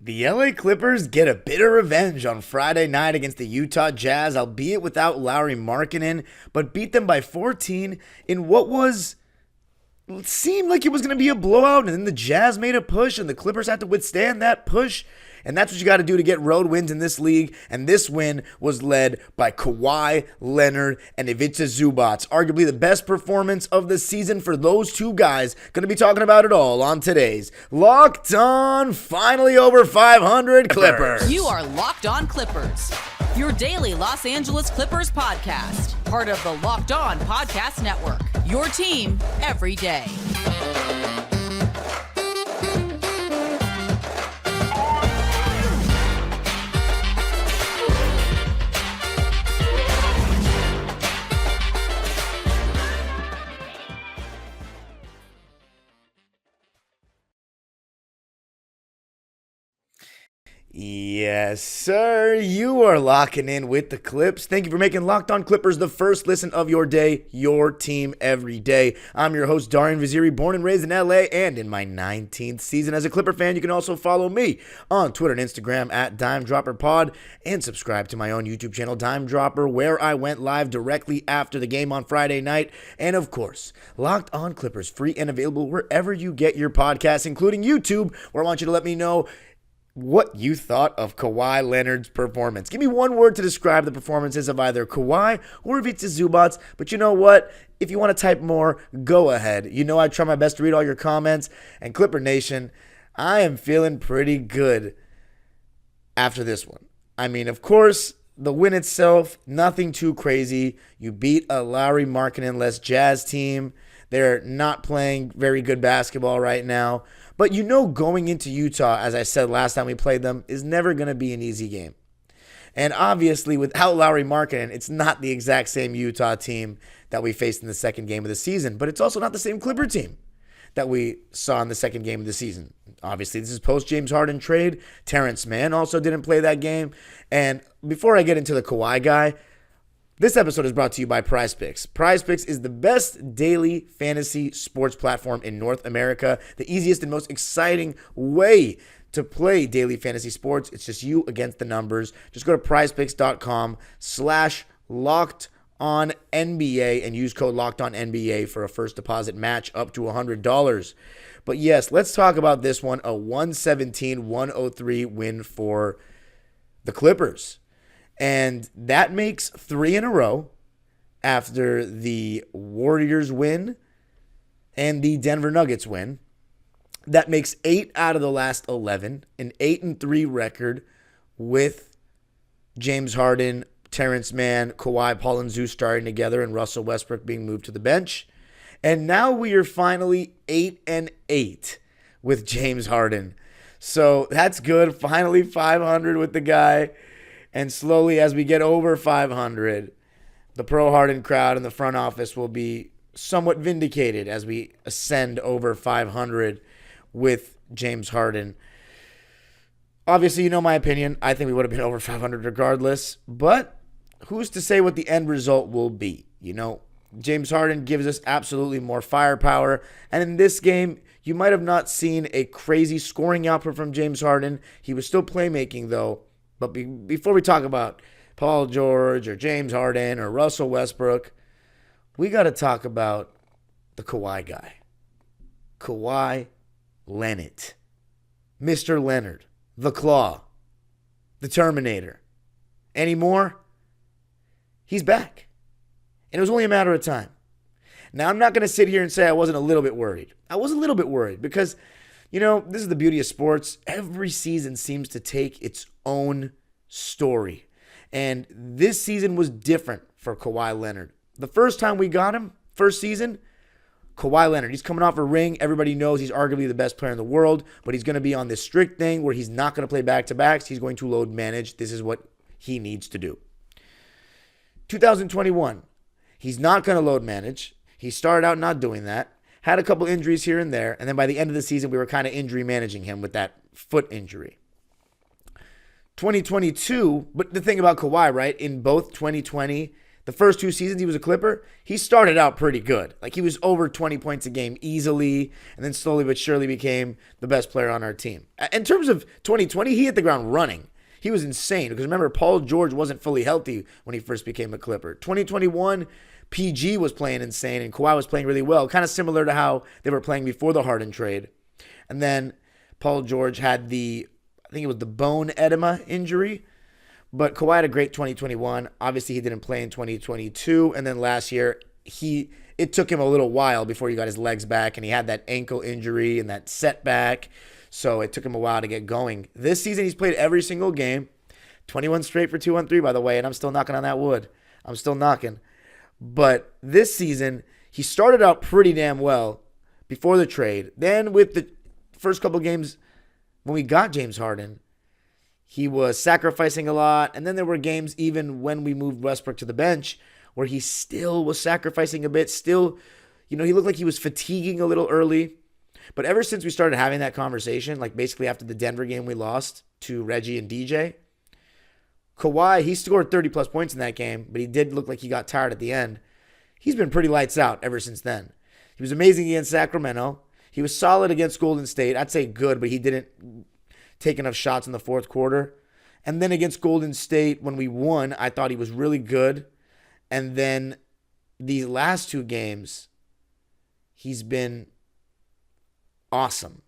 The LA Clippers get a bit of revenge on Friday night against the Utah Jazz, albeit without Lauri Markannen, but beat them by 14 in what seemed like it was going to be a blowout, and then the Jazz made a push, and the Clippers had to withstand that push. And that's what you got to do to get road wins in this league. And this win was led by Kawhi Leonard and Ivica Zubac. Arguably the best performance of the season for those two guys. Going to be talking about it all on today's Locked On Finally Over 500 Clippers. You are Locked On Clippers, your daily Los Angeles Clippers podcast. Part of the Locked On Podcast Network, your team every day. Yes, sir. You are locking in with the Clips. Thank you for making Locked On Clippers the first listen of your day, your team every day. I'm your host, Darian Vaziri, born and raised in LA and in my 19th season as a Clipper fan. You can also follow me on Twitter and Instagram at DimeDropperPod and subscribe to my own YouTube channel, Dime Dropper, where I went live directly after the game on Friday night. And of course, Locked On Clippers, free and available wherever you get your podcasts, including YouTube, where I want you to let me know what you thought of Kawhi Leonard's performance. Give me one word to describe the performances of either Kawhi or Ivica Zubac. But you know what? If you want to type more, go ahead. You know I try my best to read all your comments. And Clipper Nation, I am feeling pretty good after this one. I mean, of course, the win itself, nothing too crazy. You beat a Lauri Markannen-less Jazz team. They're not playing very good basketball right now. But you know going into Utah, as I said last time we played them, is never going to be an easy game. And obviously, without Lauri Markannen, it's not the exact same Utah team that we faced in the second game of the season. But it's also not the same Clipper team that we saw in the second game of the season. Obviously, this is post-James Harden trade. Terrence Mann also didn't play that game. And before I get into the Kawhi guy, this episode is brought to you by PrizePicks. PrizePicks is the best daily fantasy sports platform in North America. The easiest and most exciting way to play daily fantasy sports. It's just you against the numbers. Just go to prizepicks.com/LockedOnNBA and use code LockedOnNBA for a first deposit match up to $100. But yes, let's talk about this one. A 117-103 win for the Clippers. And that makes 3 in a row after the Warriors win and the Denver Nuggets win. That makes 8 out of the last 11, an 8-3 record with James Harden, Terrence Mann, Kawhi, Paul, and Zu starting together and Russell Westbrook being moved to the bench. And now we are finally 8-8 with James Harden. So that's good. Finally 500 with the guy. And slowly, as we get over 500, the pro-Harden crowd in the front office will be somewhat vindicated as we ascend over 500 with James Harden. Obviously, you know my opinion. I think we would have been over 500 regardless. But who's to say what the end result will be? You know, James Harden gives us absolutely more firepower. And in this game, you might have not seen a crazy scoring output from James Harden. He was still playmaking, though. But before we talk about Paul George or James Harden or Russell Westbrook, we got to talk about the Kawhi guy. Kawhi Leonard. Mr. Leonard. The Claw. The Terminator. Any more? He's back. And it was only a matter of time. Now, I'm not going to sit here and say I wasn't a little bit worried. I was a little bit worried because, you know, this is the beauty of sports. Every season seems to take its own story. And this season was different for Kawhi Leonard. The first time we got him, first season, Kawhi Leonard, he's coming off a ring. Everybody knows he's arguably the best player in the world, but he's going to be on this strict thing where he's not going to play back-to-backs. He's going to load manage. This is what he needs to do. 2021, he's not going to load manage. He started out not doing that. Had a couple injuries here and there, and then by the end of the season, we were kind of injury managing him with that foot injury. 2022, but the thing about Kawhi, right, in both 2020, the first 2 seasons he was a Clipper, he started out pretty good. Like, he was over 20 points a game easily, and then slowly but surely became the best player on our team. In terms of 2020, he hit the ground running. He was insane because remember, Paul George wasn't fully healthy when he first became a Clipper. 2021, PG was playing insane and Kawhi was playing really well, kind of similar to how they were playing before the Harden trade. And then Paul George had I think it was the bone edema injury. But Kawhi had a great 2021. Obviously, he didn't play in 2022. And then last year, it took him a little while before he got his legs back. And he had that ankle injury and that setback. So it took him a while to get going. This season, he's played every single game. 21 straight for 2-on-3, by the way. And I'm still knocking on that wood. I'm still knocking. But this season, he started out pretty damn well before the trade. Then with the first couple games when we got James Harden, he was sacrificing a lot. And then there were games even when we moved Westbrook to the bench where he still was sacrificing a bit. Still, he looked like he was fatiguing a little early. But ever since we started having that conversation, like basically after the Denver game we lost to Reggie and DJ, Kawhi, he scored 30-plus points in that game, but he did look like he got tired at the end. He's been pretty lights out ever since then. He was amazing against Sacramento. He was solid against Golden State. I'd say good, but he didn't take enough shots in the fourth quarter. And then against Golden State, when we won, I thought he was really good. And then these last 2 games, he's been awesome,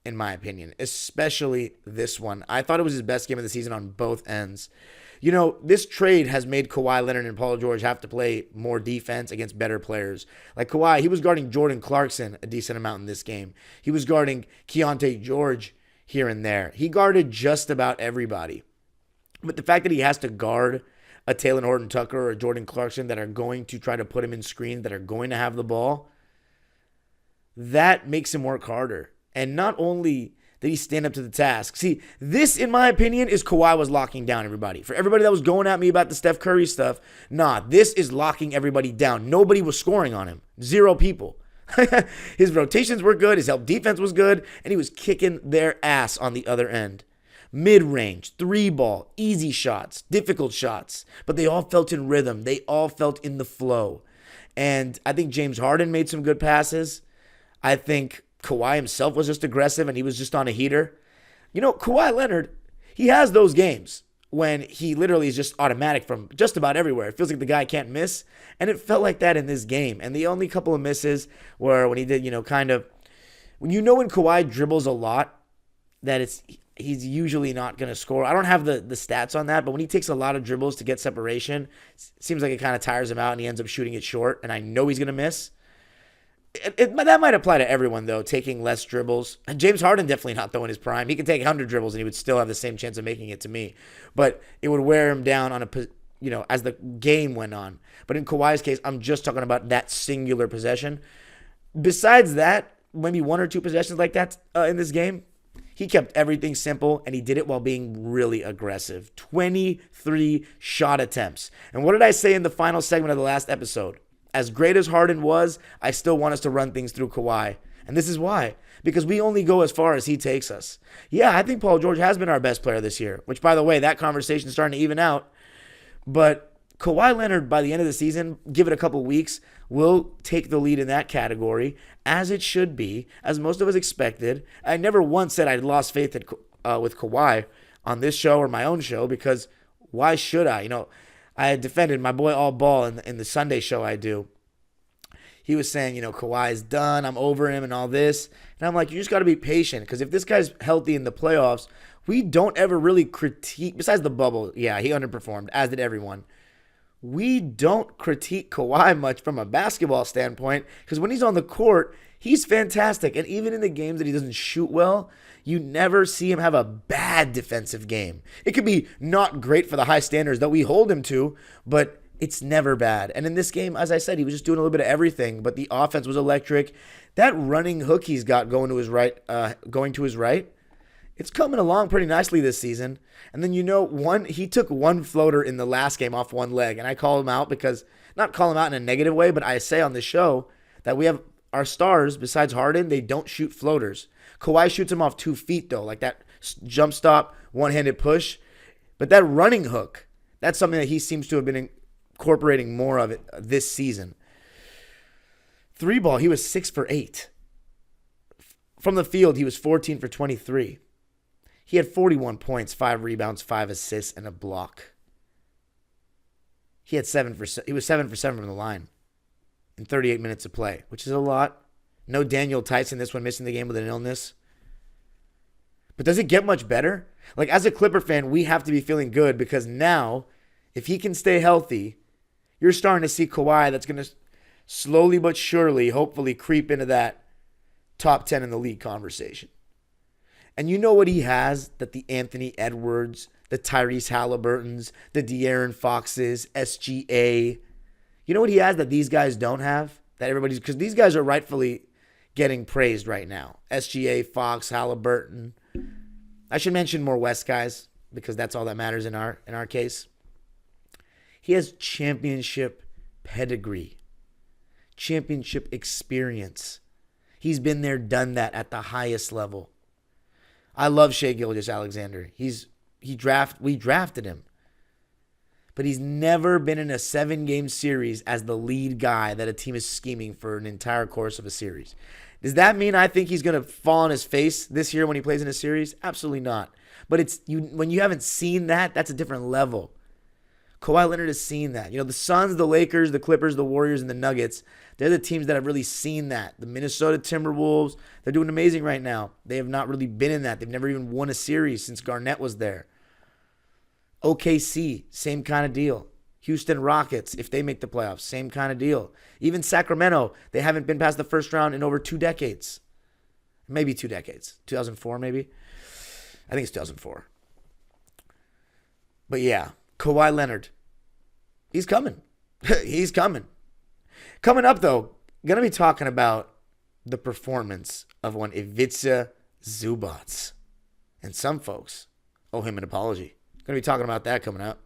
in my opinion, especially this one. I thought it was his best game of the season on both ends. This trade has made Kawhi Leonard and Paul George have to play more defense against better players. Like Kawhi, he was guarding Jordan Clarkson a decent amount in this game. He was guarding Keontae George here and there. He guarded just about everybody. But the fact that he has to guard a Taylor Horton-Tucker or a Jordan Clarkson that are going to try to put him in screens, that are going to have the ball, that makes him work harder. And not only did he stand up to the task. See, this, in my opinion, is Kawhi was locking down everybody. For everybody that was going at me about the Steph Curry stuff, this is locking everybody down. Nobody was scoring on him. 0 people. His rotations were good. His help defense was good. And he was kicking their ass on the other end. Mid-range, 3-ball, easy shots, difficult shots. But they all felt in rhythm. They all felt in the flow. And I think James Harden made some good passes. I think Kawhi himself was just aggressive and he was just on a heater. Kawhi Leonard, he has those games when he literally is just automatic from just about everywhere. It feels like the guy can't miss. And it felt like that in this game. And the only couple of misses were when he did, when Kawhi dribbles a lot, that he's usually not going to score. I don't have the stats on that, but when he takes a lot of dribbles to get separation, it seems like it kind of tires him out and he ends up shooting it short. And I know he's going to miss. That might apply to everyone, though, taking less dribbles. And James Harden definitely not, though, in his prime. He could take 100 dribbles and he would still have the same chance of making it to me. But it would wear him down on as the game went on. But in Kawhi's case, I'm just talking about that singular possession. Besides that, maybe 1 or 2 possessions like that in this game, he kept everything simple, and he did it while being really aggressive. 23 shot attempts. And what did I say in the final segment of the last episode? As great as Harden was, I still want us to run things through Kawhi. And this is why. Because we only go as far as he takes us. Yeah, I think Paul George has been our best player this year. Which, by the way, that conversation is starting to even out. But Kawhi Leonard, by the end of the season, give it a couple weeks, will take the lead in that category, as it should be, as most of us expected. I never once said I'd lost faith with Kawhi on this show or my own show, because why should I? I had defended my boy All Ball in the Sunday show I do. He was saying, Kawhi's done, I'm over him and all this. And I'm like, you just got to be patient, because if this guy's healthy in the playoffs, we don't ever really critique, besides the bubble, yeah, he underperformed, as did everyone. We don't critique Kawhi much from a basketball standpoint, because when he's on the court, he's fantastic. And even in the games that he doesn't shoot well, you never see him have a bad defensive game. It could be not great for the high standards that we hold him to, but it's never bad. And in this game, as I said, he was just doing a little bit of everything, but the offense was electric. That running hook he's got going to his right, it's coming along pretty nicely this season. And then he took 1 floater in the last game off 1 leg, and I call him out because, not call him out in a negative way, but I say on the show that we have our stars, besides Harden, they don't shoot floaters. Kawhi shoots him off 2 feet, though, like that jump stop, one-handed push. But that running hook, that's something that he seems to have been incorporating more of it this season. Three ball, he was 6 for 8. From the field, he was 14 for 23. He had 41 points, 5 rebounds, 5 assists, and a block. He was 7 for 7 from the line in 38 minutes of play, which is a lot. No Daniel Tyson this one, missing the game with an illness. But does it get much better? Like, as a Clipper fan, we have to be feeling good because now, if he can stay healthy, you're starting to see Kawhi that's going to slowly but surely, hopefully, creep into that top 10 in the league conversation. And you know what he has that the Anthony Edwards, the Tyrese Halliburtons, the De'Aaron Foxes, SGA, you know what he has that these guys don't have? That everybody's, because these guys are rightfully getting praised right now. SGA, Fox, Halliburton. I should mention more West guys because that's all that matters in our case. He has championship pedigree, championship experience. He's been there, done that at the highest level. I love Shai Gilgeous-Alexander. We drafted him. But he's never been in a 7-game series as the lead guy that a team is scheming for an entire course of a series. Does that mean I think he's going to fall on his face this year when he plays in a series? Absolutely not. But when you haven't seen that, that's a different level. Kawhi Leonard has seen that. You know, the Suns, the Lakers, the Clippers, the Warriors, and the Nuggets, they're the teams that have really seen that. The Minnesota Timberwolves, they're doing amazing right now. They have not really been in that. They've never even won a series since Garnett was there. OKC, same kind of deal. Houston Rockets, if they make the playoffs, same kind of deal. Even Sacramento, they haven't been past the first round in over 2 decades. Maybe 2 decades. 2004, maybe? I think it's 2004. But yeah, Kawhi Leonard, he's coming. He's coming. Coming up, though, going to be talking about the performance of one Ivica Zubac. And some folks owe him an apology. Going to be talking about that coming up.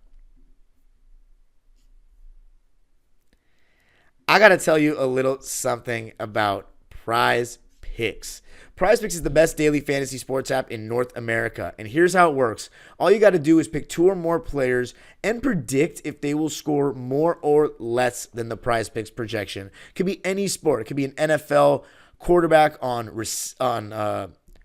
I got to tell you a little something about Prize Picks. Prize Picks is the best daily fantasy sports app in North America. And here's how it works. All you got to do is pick 2 or more players and predict if they will score more or less than the Prize Picks projection. It could be any sport. It could be an NFL quarterback on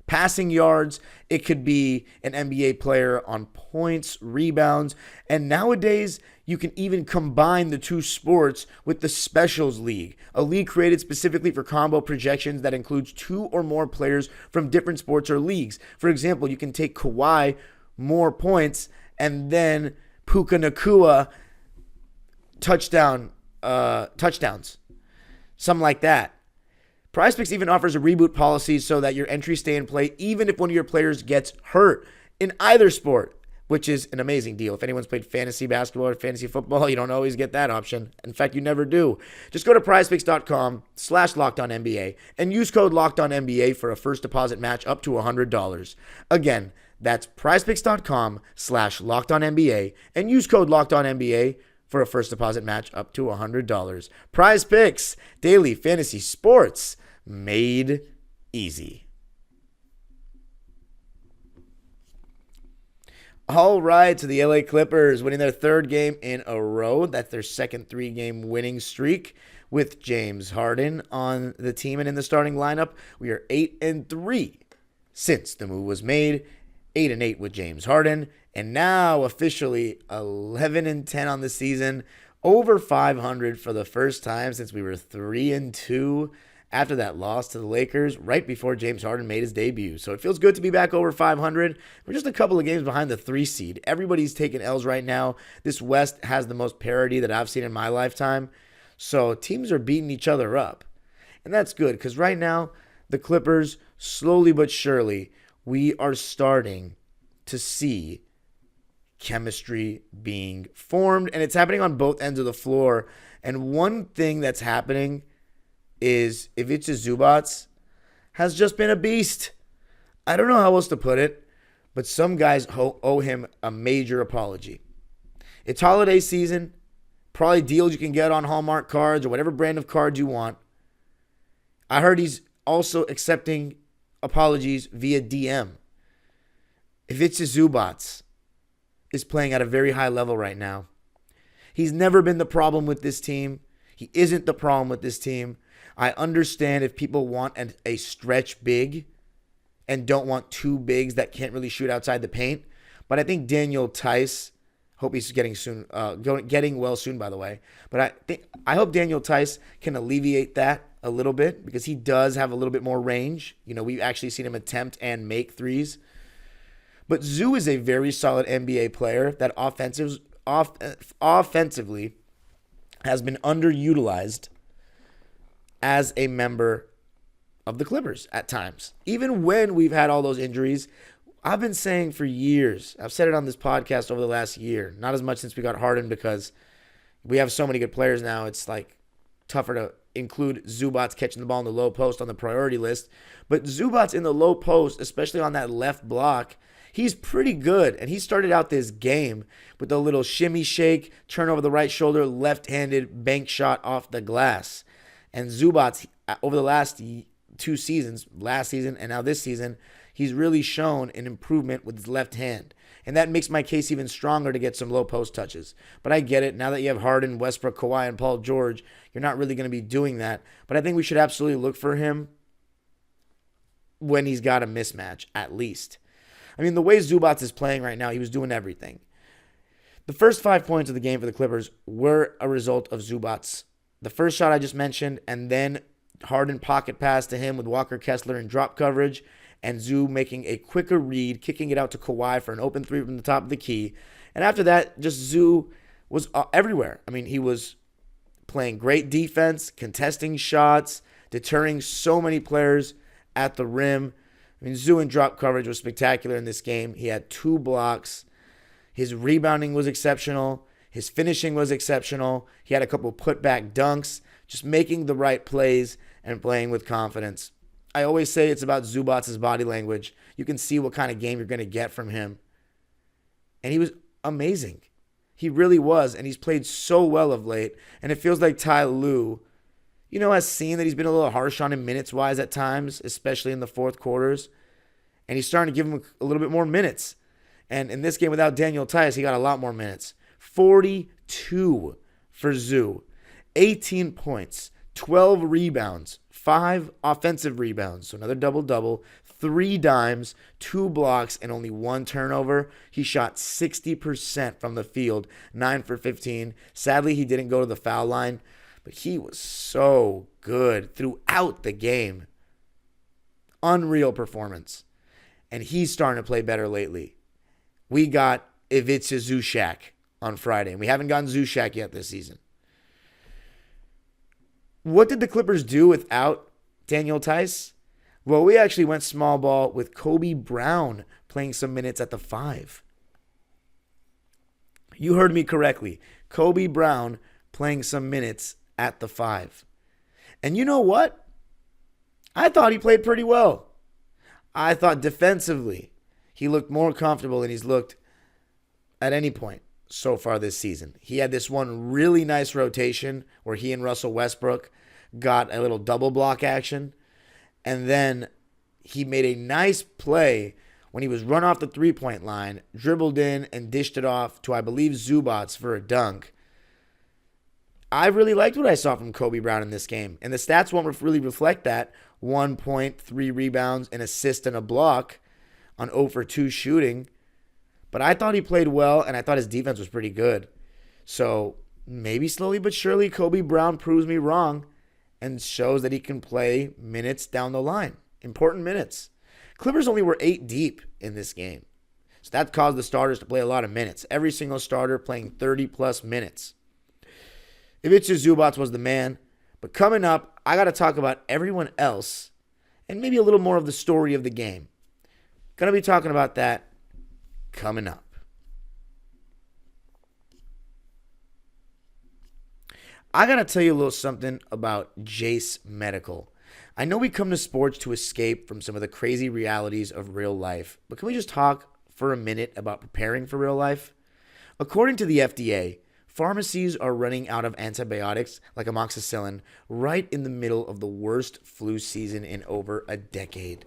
passing yards. It could be an NBA player on points, rebounds. And nowadays, you can even combine the 2 sports with the Specials League, a league created specifically for combo projections that includes 2 or more players from different sports or leagues. For example, you can take Kawhi, more points, and then Puka Nacua touchdowns. Something like that. PrizePicks even offers a reboot policy so that your entries stay in play even if one of your players gets hurt in either sport, which is an amazing deal. If anyone's played fantasy basketball or fantasy football, you don't always get that option. In fact, you never do. Just go to prizepicks.com/LockedOnNBA and use code LockedOnNBA for a first deposit match up to $100. Again, that's prizepicks.com/LockedOnNBA and use code LockedOnNBA for a first deposit match up to $100. Prize Picks, daily fantasy sports made easy. All right, so the LA Clippers winning their 3rd game in a row. That's their second 3-game winning streak with James Harden on the team and in the starting lineup. We are 8-3 since the move was made. 8-8 with James Harden. And now officially 11-10 on the season. Over 500 for the first time since we were 3-2 after that loss to the Lakers right before James Harden made his debut. So it feels good to be back over 500. We're just a couple of games behind the 3 seed. Everybody's taking L's right now. This West has the most parity that I've seen in my lifetime. So teams are beating each other up. And that's good because right now the Clippers, slowly but surely, we are starting to see chemistry being formed, and it's happening on both ends of the floor. And one thing that's happening is Ivica Zubac has just been a beast. I don't know how else to put it, but some guys owe him a major apology. It's holiday season, probably deals you can get on Hallmark cards or whatever brand of cards you want. I heard he's also accepting apologies via DM. Ivica Zubac is playing at a very high level right now. He's never been the problem with this team. He isn't the problem with this team. I understand if people want a stretch big and don't want two bigs that can't really shoot outside the paint. But I think Daniel Theis, hope he's getting well soon, by the way. But I hope Daniel Theis can alleviate that a little bit because he does have a little bit more range. We've actually seen him attempt and make threes. But Zu is a very solid NBA player that offensively has been underutilized as a member of the Clippers at times. Even when we've had all those injuries, I've been saying for years, I've said it on this podcast over the last year, not as much since we got Harden because we have so many good players now, it's like tougher to include Zubac catching the ball in the low post on the priority list. But Zubac in the low post, especially on that left block, he's pretty good. And he started out this game with a little shimmy shake, turn over the right shoulder, left-handed bank shot off the glass. And Zubac, over the last 2 seasons, last season and now this season, he's really shown an improvement with his left hand. And that makes my case even stronger to get some low post touches. But I get it. Now that you have Harden, Westbrook, Kawhi, and Paul George, you're not really going to be doing that. But I think we should absolutely look for him when he's got a mismatch, at least. I mean, the way Zubac is playing right now, he was doing everything. The first 5 points of the game for the Clippers were a result of Zubac. The first shot I just mentioned, and then Harden pocket pass to him with Walker Kessler in drop coverage, and Zu making a quicker read, kicking it out to Kawhi for an open three from the top of the key. And after that, just Zu was everywhere. I mean, he was playing great defense, contesting shots, deterring so many players at the rim. I mean, Zu in drop coverage was spectacular in this game. He had 2 blocks. His rebounding was exceptional. His finishing was exceptional. He had a couple putback dunks, just making the right plays and playing with confidence. I always say it's about Zubac's body language. You can see what kind of game you're going to get from him. And he was amazing. He really was, and he's played so well of late. And it feels like Ty Lue, has seen that he's been a little harsh on him minutes-wise at times, especially in the fourth quarters. And he's starting to give him a little bit more minutes. And in this game without Daniel Theis, he got a lot more minutes. 42 for Zu. 18 points, 12 rebounds, 5 offensive rebounds, so another double-double, 3 dimes, 2 blocks, and only 1 turnover. He shot 60% from the field, 9 for 15. Sadly, he didn't go to the foul line, but he was so good throughout the game. Unreal performance. And he's starting to play better lately. We got Ivica Zubac on Friday, and we haven't gotten Zubac yet this season. What did the Clippers do without Daniel Theis? Well, we actually went small ball with Kobe Brown playing some minutes at the 5. You heard me correctly. Kobe Brown playing some minutes at the 5. And you know what? I thought he played pretty well. I thought defensively he looked more comfortable than he's looked at any point so far this season. He had this one really nice rotation where he and Russell Westbrook got a little double block action. And then he made a nice play when he was run off the three-point line, dribbled in, and dished it off to, I believe, Zubac for a dunk. I really liked what I saw from Kobe Brown in this game. And the stats won't really reflect that. 1 point, 3 rebounds, an assist, and a block on 0 for 2 shooting. But I thought he played well, and I thought his defense was pretty good. So maybe slowly but surely Kobe Brown proves me wrong and shows that he can play minutes down the line. Important minutes. Clippers only were 8 deep in this game. So that caused the starters to play a lot of minutes. Every single starter playing 30-plus minutes. Ivica Zubac was the man. But coming up, I got to talk about everyone else and maybe a little more of the story of the game. Going to be talking about that coming up. I got to tell you a little something about Jace Medical. I know we come to sports to escape from some of the crazy realities of real life, but can we just talk for a minute about preparing for real life? According to the FDA, pharmacies are running out of antibiotics like amoxicillin right in the middle of the worst flu season in over a decade.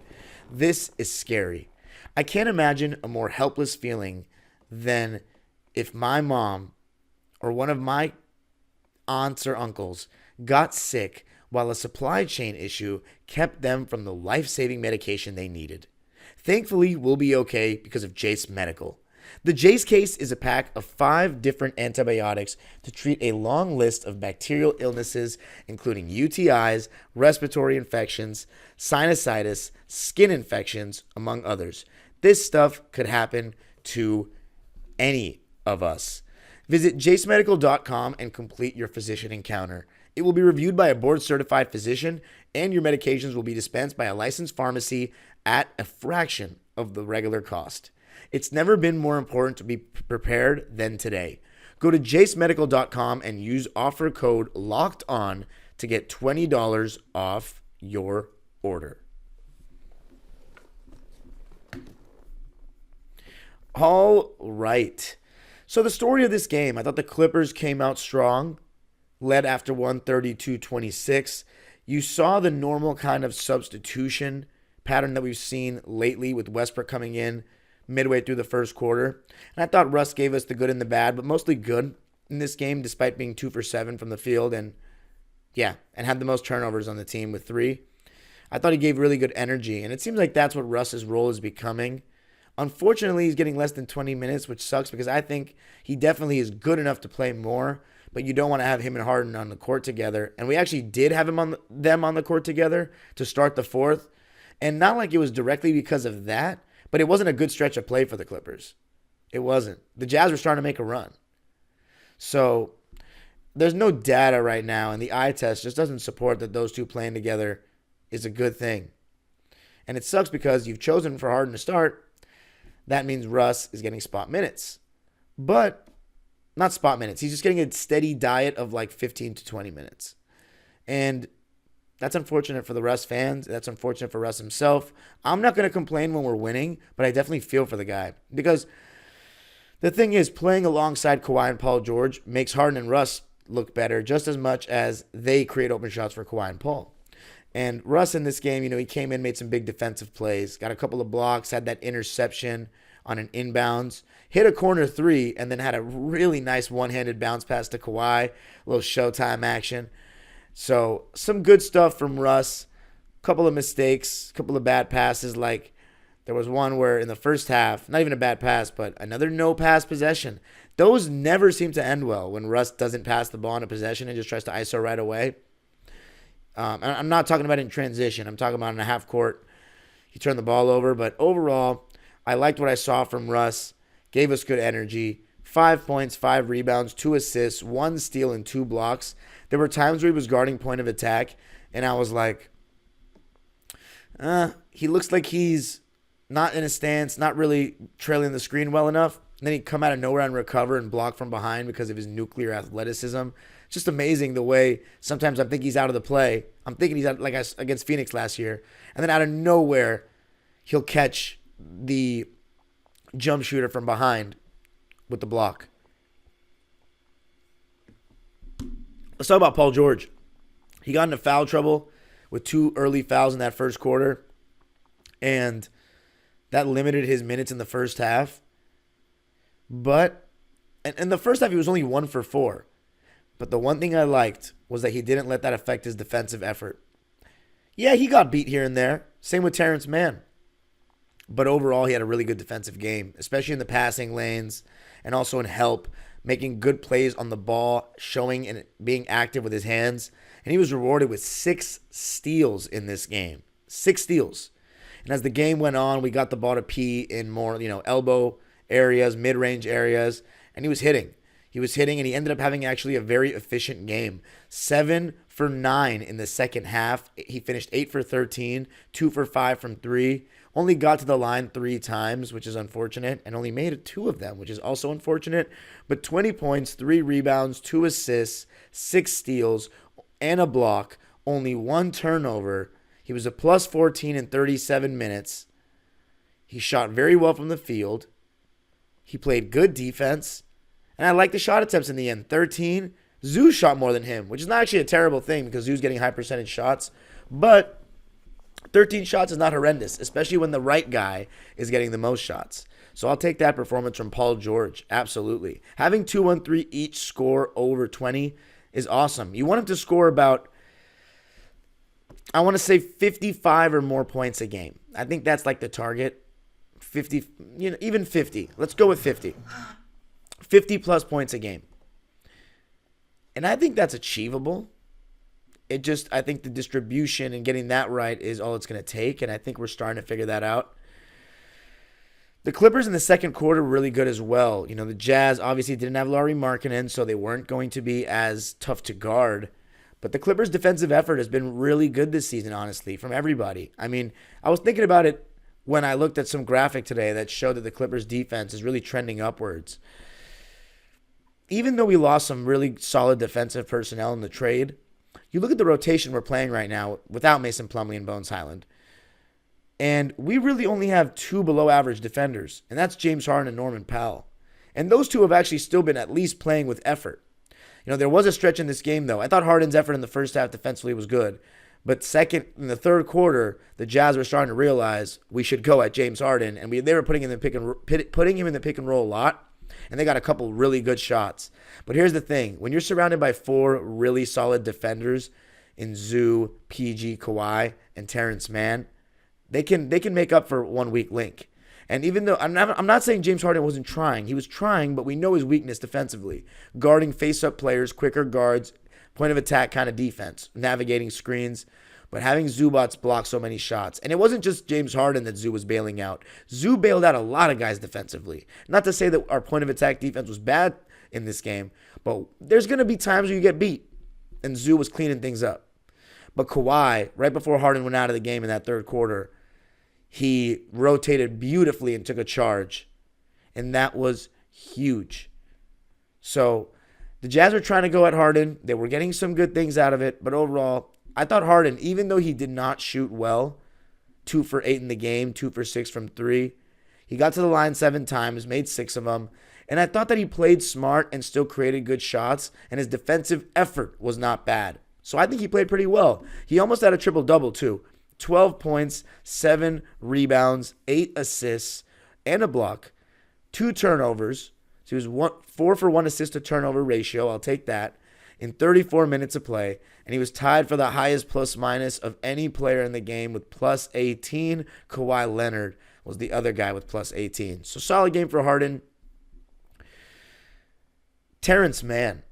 This is scary. I can't imagine a more helpless feeling than if my mom or one of my aunts or uncles got sick while a supply chain issue kept them from the life-saving medication they needed. Thankfully, we'll be okay because of Jace Medical. The Jace case is a pack of 5 different antibiotics to treat a long list of bacterial illnesses, including UTIs, respiratory infections, sinusitis, skin infections, among others. This stuff could happen to any of us. Visit jacemedical.com and complete your physician encounter. It will be reviewed by a board-certified physician, and your medications will be dispensed by a licensed pharmacy at a fraction of the regular cost. It's never been more important to be prepared than today. Go to jacemedical.com and use offer code LOCKEDON to get $20 off your order. All right. So the story of this game, I thought the Clippers came out strong, led after 132-26. You saw the normal kind of substitution pattern that we've seen lately with Westbrook coming in midway through the first quarter. And I thought Russ gave us the good and the bad, but mostly good in this game despite being 2 for 7 from the field and had the most turnovers on the team with 3. I thought he gave really good energy, and it seems like that's what Russ's role is becoming. Unfortunately, he's getting less than 20 minutes, which sucks because I think he definitely is good enough to play more, but you don't want to have him and Harden on the court together. And we actually did have them on the court together to start the fourth, and not like it was directly because of that, but it wasn't a good stretch of play for the Clippers. It wasn't. The Jazz were starting to make a run. So there's no data right now, and the eye test just doesn't support that those two playing together is a good thing. And it sucks because you've chosen for Harden to start. That means Russ is getting spot minutes. But not spot minutes. He's just getting a steady diet of like 15 to 20 minutes. And that's unfortunate for the Russ fans. That's unfortunate for Russ himself. I'm not going to complain when we're winning, but I definitely feel for the guy. Because the thing is, playing alongside Kawhi and Paul George makes Harden and Russ look better just as much as they create open shots for Kawhi and Paul. And Russ in this game, he came in, made some big defensive plays, got a couple of blocks, had that interception on an inbounds, hit a corner 3, and then had a really nice one-handed bounce pass to Kawhi, a little Showtime action. So some good stuff from Russ, a couple of mistakes, a couple of bad passes. Like there was one where in the first half, not even a bad pass, but another no-pass possession. Those never seem to end well when Russ doesn't pass the ball in a possession and just tries to ISO right away. I'm not talking about in transition. I'm talking about in a half court. He turned the ball over. But overall, I liked what I saw from Russ. Gave us good energy. 5 points, 5 rebounds, 2 assists, 1 steal, and 2 blocks. There were times where he was guarding point of attack, and I was like, he looks like he's not in a stance, not really trailing the screen well enough. And then he'd come out of nowhere and recover and block from behind because of his nuclear athleticism. Just amazing the way sometimes I think he's out of the play. I'm thinking he's out, like against Phoenix last year. And then out of nowhere, he'll catch the jump shooter from behind with the block. Let's talk about Paul George. He got into foul trouble with 2 early fouls in that first quarter. And that limited his minutes in the first half. But in the first half, he was only 1 for 4. But the one thing I liked was that he didn't let that affect his defensive effort. Yeah, he got beat here and there. Same with Terrence Mann. But overall, he had a really good defensive game, especially in the passing lanes and also in help, making good plays on the ball, showing and being active with his hands. And he was rewarded with 6 steals in this game. 6 steals. And as the game went on, we got the ball to P in more, elbow areas, mid-range areas, and he was hitting. He was hitting, and he ended up having actually a very efficient game. 7 for 9 in the second half. He finished 8 for 13, 2 for 5 from 3. Only got to the line 3 times, which is unfortunate, and only made 2 of them, which is also unfortunate. But 20 points, 3 rebounds, 2 assists, 6 steals, and a block. Only 1 turnover. He was a plus 14 in 37 minutes. He shot very well from the field. He played good defense. And I like the shot attempts in the end. 13. Zu shot more than him, which is not actually a terrible thing because Zu's getting high percentage shots. But 13 shots is not horrendous, especially when the right guy is getting the most shots. So I'll take that performance from Paul George. Absolutely. Having 2-1-3 each score over 20 is awesome. You want him to score about, I want to say 55 or more points a game. I think that's like the target. 50, even 50. Let's go with 50. 50 plus points a game. And I think that's achievable. I think the distribution and getting that right is all it's going to take. And I think we're starting to figure that out. The Clippers in the second quarter were really good as well. The Jazz obviously didn't have Lauri Markannen, so they weren't going to be as tough to guard. But the Clippers' defensive effort has been really good this season, honestly, from everybody. I mean, I was thinking about it when I looked at some graphic today that showed that the Clippers' defense is really trending upwards. Even though we lost some really solid defensive personnel in the trade, you look at the rotation we're playing right now without Mason Plumlee and Bones Highland. And we really only have 2 below-average defenders, and that's James Harden and Norman Powell. And those two have actually still been at least playing with effort. There was a stretch in this game, though. I thought Harden's effort in the first half defensively was good. But in the third quarter, the Jazz were starting to realize we should go at James Harden, and they were putting him in the pick and roll a lot, and they got a couple really good shots. But here's the thing. When you're surrounded by 4 really solid defenders in Zu, PG, Kawhi, and Terrence Mann, they can make up for one weak link. And even though I'm not saying James Harden wasn't trying. He was trying, but we know his weakness defensively. Guarding face-up players, quicker guards, point of attack kind of defense, navigating screens. But having Zubac block so many shots. And it wasn't just James Harden that Zu was bailing out. Zu bailed out a lot of guys defensively. Not to say that our point of attack defense was bad in this game, but there's going to be times where you get beat. And Zu was cleaning things up. But Kawhi, right before Harden went out of the game in that third quarter, he rotated beautifully and took a charge. And that was huge. So the Jazz were trying to go at Harden. They were getting some good things out of it. But overall, I thought Harden, even though he did not shoot well, 2 for 8 in the game, 2 for 6 from 3, he got to the line 7 times, made 6 of them. And I thought that he played smart and still created good shots. And his defensive effort was not bad. So I think he played pretty well. He almost had a triple-double too. 12 points, 7 rebounds, 8 assists, and a block, 2 turnovers. So he was 4 for 1 assist to turnover ratio. I'll take that. In 34 minutes of play. And he was tied for the highest plus-minus of any player in the game with plus 18. Kawhi Leonard was the other guy with plus 18. So solid game for Harden. Terrence Mann.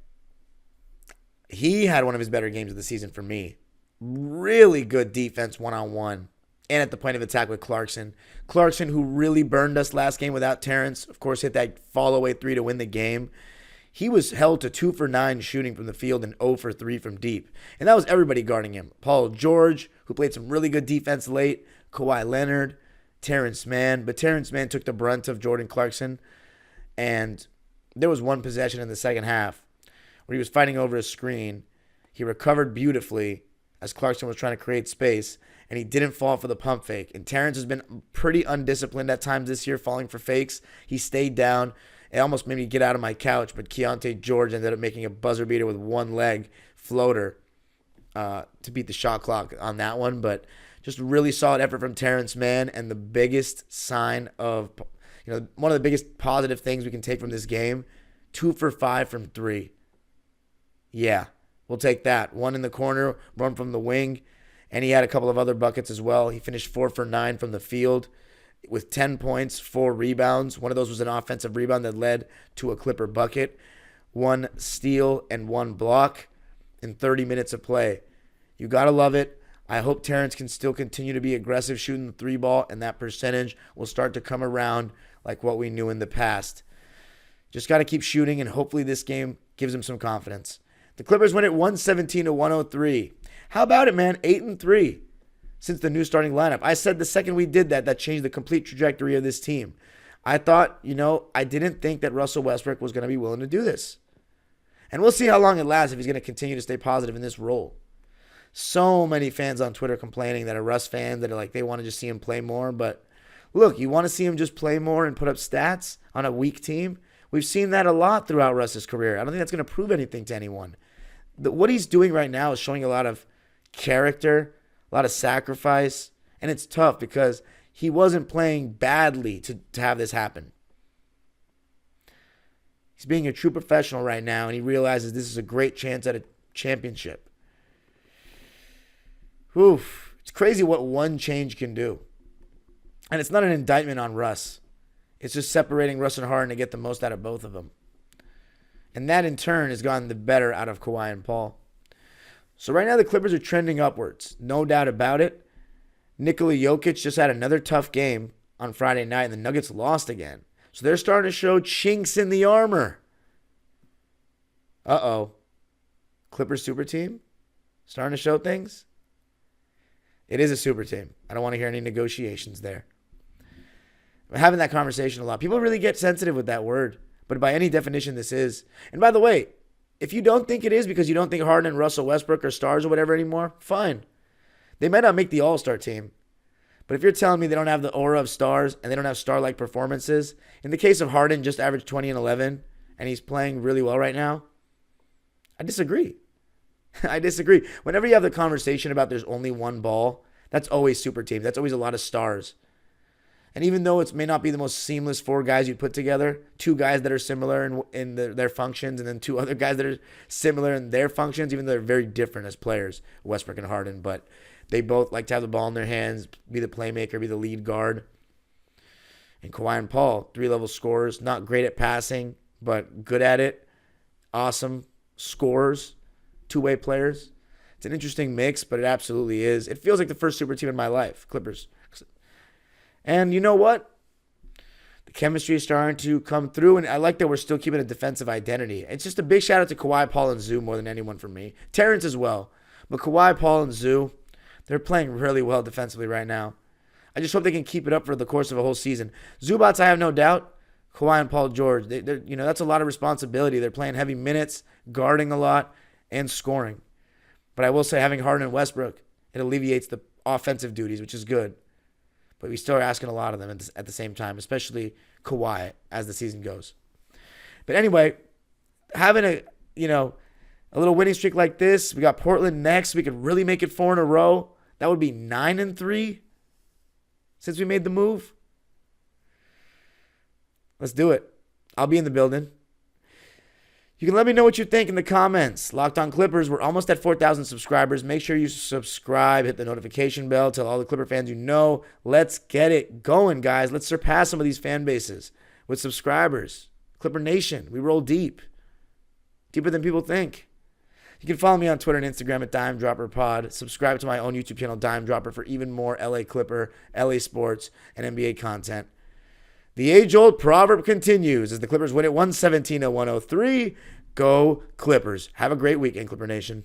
He had one of his better games of the season for me. Really good defense one-on-one and at the point of attack with Clarkson. Clarkson, who really burned us last game without Terrence, of course, hit that fall-away 3 to win the game. He was held to 2 for 9 shooting from the field and 0 for 3 from deep. And that was everybody guarding him. Paul George, who played some really good defense late, Kawhi Leonard, Terrence Mann. But Terrence Mann took the brunt of Jordan Clarkson. And there was one possession in the second half where he was fighting over a screen. He recovered beautifully as Clarkson was trying to create space, and he didn't fall for the pump fake. And Terrence has been pretty undisciplined at times this year, falling for fakes. He stayed down. It almost made me get out of my couch, but Keontae George ended up making a buzzer beater with one leg floater to beat the shot clock on that one. But just really solid effort from Terrence Mann, and the biggest sign of, one of the biggest positive things we can take from this game, 2 for 5 from 3. Yeah. We'll take that. 1 in the corner, 1 from the wing, and he had a couple of other buckets as well. He finished 4 for 9 from the field with 10 points, 4 rebounds. One of those was an offensive rebound that led to a Clipper bucket. 1 steal and 1 block in 30 minutes of play. You got to love it. I hope Terrence can still continue to be aggressive shooting the 3 ball, and that percentage will start to come around like what we knew in the past. Just got to keep shooting, and hopefully this game gives him some confidence. The Clippers win it 117-103. How about it, man? 8-3 since the new starting lineup. I said the second we did that changed the complete trajectory of this team. I thought, I didn't think that Russell Westbrook was going to be willing to do this. And we'll see how long it lasts if he's going to continue to stay positive in this role. So many fans on Twitter complaining that are Russ fans that are like they want to just see him play more. But look, you want to see him just play more and put up stats on a weak team? We've seen that a lot throughout Russ's career. I don't think that's going to prove anything to anyone. What he's doing right now is showing a lot of character, a lot of sacrifice, and it's tough because he wasn't playing badly to have this happen. He's being a true professional right now, and he realizes this is a great chance at a championship. Oof. It's crazy what one change can do. And it's not an indictment on Russ. It's just separating Russ and Harden to get the most out of both of them. And that, in turn, has gotten the better out of Kawhi and Paul. So right now, the Clippers are trending upwards. No doubt about it. Nikola Jokic just had another tough game on Friday night, and the Nuggets lost again. So they're starting to show chinks in the armor. Uh-oh. Clippers super team? Starting to show things? It is a super team. I don't want to hear any negotiations there. I'm having that conversation a lot. People really get sensitive with that word. But by any definition, this is. And by the way, if you don't think it is because you don't think Harden and Russell Westbrook are stars or whatever anymore, fine. They might not make the all-star team. But if you're telling me they don't have the aura of stars and they don't have star-like performances, in the case of Harden, just averaged 20 and 11, and he's playing really well right now, I disagree. I disagree. Whenever you have the conversation about there's only one ball, that's always super teams. That's always a lot of stars. And even though it may not be the most seamless four guys you'd put together, two guys that are similar in their functions, and then two other guys that are similar in their functions, even though they're very different as players, Westbrook and Harden, but they both like to have the ball in their hands, be the playmaker, be the lead guard. And Kawhi and Paul, 3-level scorers, not great at passing, but good at it. Awesome scorers, two-way players. It's an interesting mix, but it absolutely is. It feels like the first super team in my life, Clippers. And you know what? The chemistry is starting to come through, and I like that we're still keeping a defensive identity. It's just a big shout out to Kawhi, Paul, and Zu more than anyone for me. Terrence as well. But Kawhi, Paul, and Zu, they're playing really well defensively right now. I just hope they can keep it up for the course of a whole season. Zubac, I have no doubt. Kawhi and Paul George, that's a lot of responsibility. They're playing heavy minutes, guarding a lot, and scoring. But I will say having Harden and Westbrook, it alleviates the offensive duties, which is good. But we still are asking a lot of them at the same time, especially Kawhi as the season goes. But anyway, having a little winning streak like this, we got Portland next. We could really make it 4 in a row. That would be 9-3 since we made the move. Let's do it. I'll be in the building. You can let me know what you think in the comments. Locked On Clippers, we're almost at 4,000 subscribers. Make sure you subscribe, hit the notification bell, tell all the Clipper fans you know. Let's get it going, guys. Let's surpass some of these fan bases with subscribers. Clipper Nation, we roll deep. Deeper than people think. You can follow me on Twitter and Instagram at DimeDropperPod. Subscribe to my own YouTube channel, Dime Dropper, for even more LA Clipper, LA sports, and NBA content. The age-old proverb continues as the Clippers win it 117-103. Go Clippers. Have a great weekend, Clipper Nation.